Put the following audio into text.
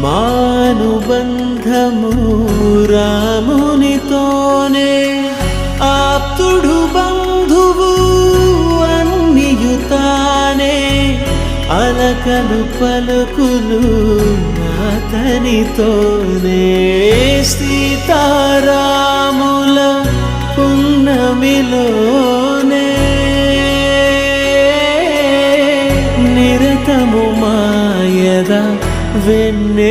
మానుబంధము రామునితోనే ఆప్తుడు బంధువు అన్నియుతానే అలకలు పలుకులు అతనితోనే సీతారాముల పున్నమిలోనే నిరతము మాయద వెన్నెల